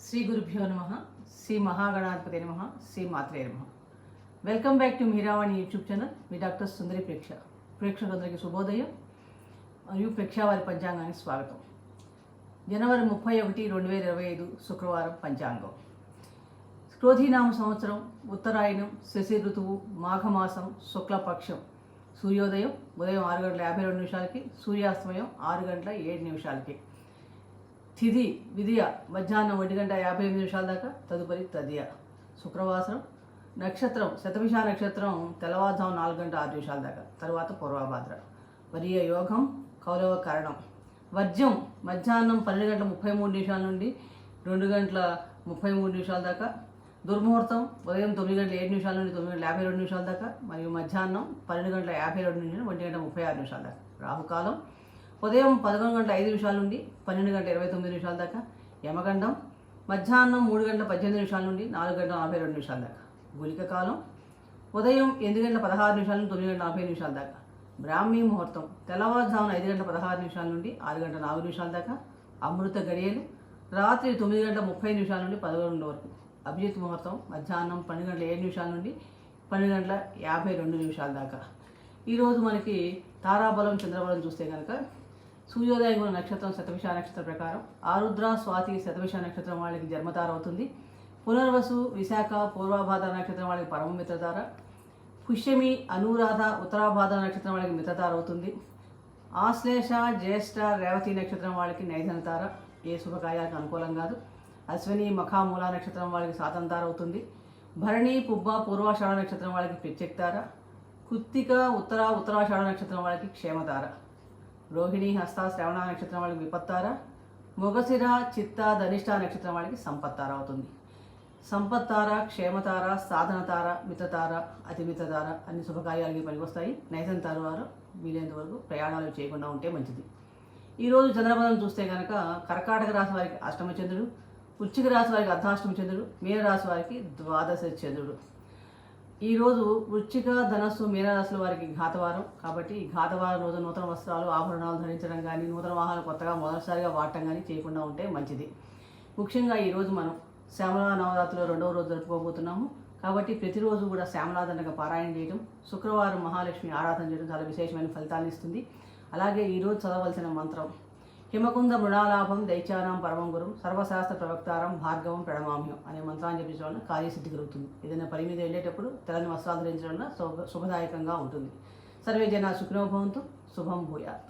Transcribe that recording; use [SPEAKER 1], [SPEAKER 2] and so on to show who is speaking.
[SPEAKER 1] శ్రీ గురుభ్యో నమ. శ్రీ మహాగణాధిపతి నమ. శ్రీ మాత్రే నమ. Welcome back to Meeravani YouTube channel. మీ డాక్టర్ సుందరి ప్రేక్షకులందరికీ శుభోదయం మరియు ప్రేక్షావారి పంచాంగానికి స్వాగతం. జనవరి 31, 2025 శుక్రవారం పంచాంగం. క్రోధీనామ సంవత్సరం, ఉత్తరాయణం, శశి ఋతువు, మాఘమాసం, శుక్లపక్షం. సూర్యోదయం ఉదయం 6:52 సూర్యాస్తమయం 6:07. తిథి విధియ మధ్యాహ్నం 1:58 దాకా, తదుపరి తదియ. శుక్రవాసరం. నక్షత్రం శతభిష నక్షత్రం తెల్లవారుజాము 4:06 దాకా, తర్వాత పూర్వభాద్ర. వరియ యోగం కౌలవ కరణం. వర్జ్యం మధ్యాహ్నం 12:33 నుండి 2:33 దాకా. దుర్ముహూర్తం ఉదయం 9:07 నుండి 9:52 దాకా, మరియు మధ్యాహ్నం 12:52 నుండి 1:36 దాకా. రాహుకాలం ఉదయం 11:05 నుండి 12:29 దాకా. యమగండం మధ్యాహ్నం 3:18 నుండి 4:42 దాకా. గుళిక కాలం ఉదయం 8:16 నుండి 9:40 దాకా. బ్రాహ్మీ ముహూర్తం తెల్లవారుజామున 5:16 నుండి 6:04 దాకా. అమృత గడియలు రాత్రి 9:30 నుండి 11 వరకు. అభిజిత్ ముహూర్తం మధ్యాహ్నం 12:07 నుండి 12:52 దాకా. ఈరోజు మనకి తారాబలం చంద్రబలం చూస్తే కనుక సూర్యోదయం నక్షత్రం శతభిష నక్షత్రం ప్రకారం ఆరుద్ర స్వాతి శతభిష నక్షత్రం వాళ్ళకి జన్మతార అవుతుంది. పునర్వసు విశాఖ పూర్వభాద్ర నక్షత్రం వాళ్ళకి పరమ మిత్రతార. పుష్యమి అనురాధ ఉత్తరాభాద్ర నక్షత్రం వాళ్ళకి మిత్రతార అవుతుంది. ఆశ్లేష జ్యేష్ఠ రేవతి నక్షత్రం వాళ్ళకి నైధనతార, ఏ శుభకార్యాలకు అనుకూలం కాదు. అశ్విని మఖ మూల నక్షత్రం వాళ్ళకి సాతంతార అవుతుంది. భరణి పుబ్బ పూర్వాషాఢ నక్షత్రం వాళ్ళకి ప్రత్యక్తార. కృత్తిక ఉత్తరాషాఢ నక్షత్రం వాళ్ళకి క్షేమతార. రోహిణి హస్త శ్రవణ నక్షత్రం వాళ్ళకి విపత్తార. మొగశిర చిత్త ధనిష్ట నక్షత్రం వాళ్ళకి సంపత్తార అవుతుంది. సంపత్తార, క్షేమతార, సాధనతార, మిత్రతార, అతిమిత్రతార అన్ని శుభకార్యాలకి పనికొస్తాయి. నైజంతార వారు వీలైనంత వరకు ప్రయాణాలు చేయకుండా ఉంటే మంచిది. ఈరోజు చంద్రబలం చూస్తే కనుక కర్కాటక రాశి వారికి అష్టమ చంద్రుడు, వృశ్చిక రాశి వారికి అర్ధాష్టమ చంద్రుడు, మీన రాశి వారికి ద్వాదశ చంద్రుడు. ఈరోజు వృశ్చిక ధనస్సు మీనరాశుల వారికి ఘాతవారం కాబట్టి ఈ ఘాతవారం రోజు నూతన వస్త్రాలు ఆభరణాలు ధరించడం కానీ, నూతన వాహనాలు కొత్తగా మొదటిసారిగా వాడటం కానీ చేయకుండా ఉంటే మంచిది. ముఖ్యంగా ఈరోజు మనం శ్యామలా నవరాత్రిలో 2వ రోజు జరుపుకోబోతున్నాము కాబట్టి ప్రతిరోజు కూడా శ్యామలాదండగా పారాయణ చేయడం, శుక్రవారం మహాలక్ష్మి ఆరాధన చేయడం చాలా విశేషమైన ఫలితాన్ని ఇస్తుంది. అలాగే ఈరోజు చదవలసిన మంత్రం హిమకుంద మృణాలాభం దైత్యానాం పరమం గురుం సర్వశాస్త్ర ప్రవక్తారం భార్గవం ప్రణమామ్యం అనే మంత్రాన్ని జపించడం వల్ల కార్యసిద్ధి కలుగుతుంది. ఏదైనా పని మీద వెళ్ళేటప్పుడు తెల్లని వస్త్రాలు ధరించడం వల్ల శుభదాయకంగా ఉంటుంది. సర్వే జన సుఖినో భవంతు. శుభం భూయాత్.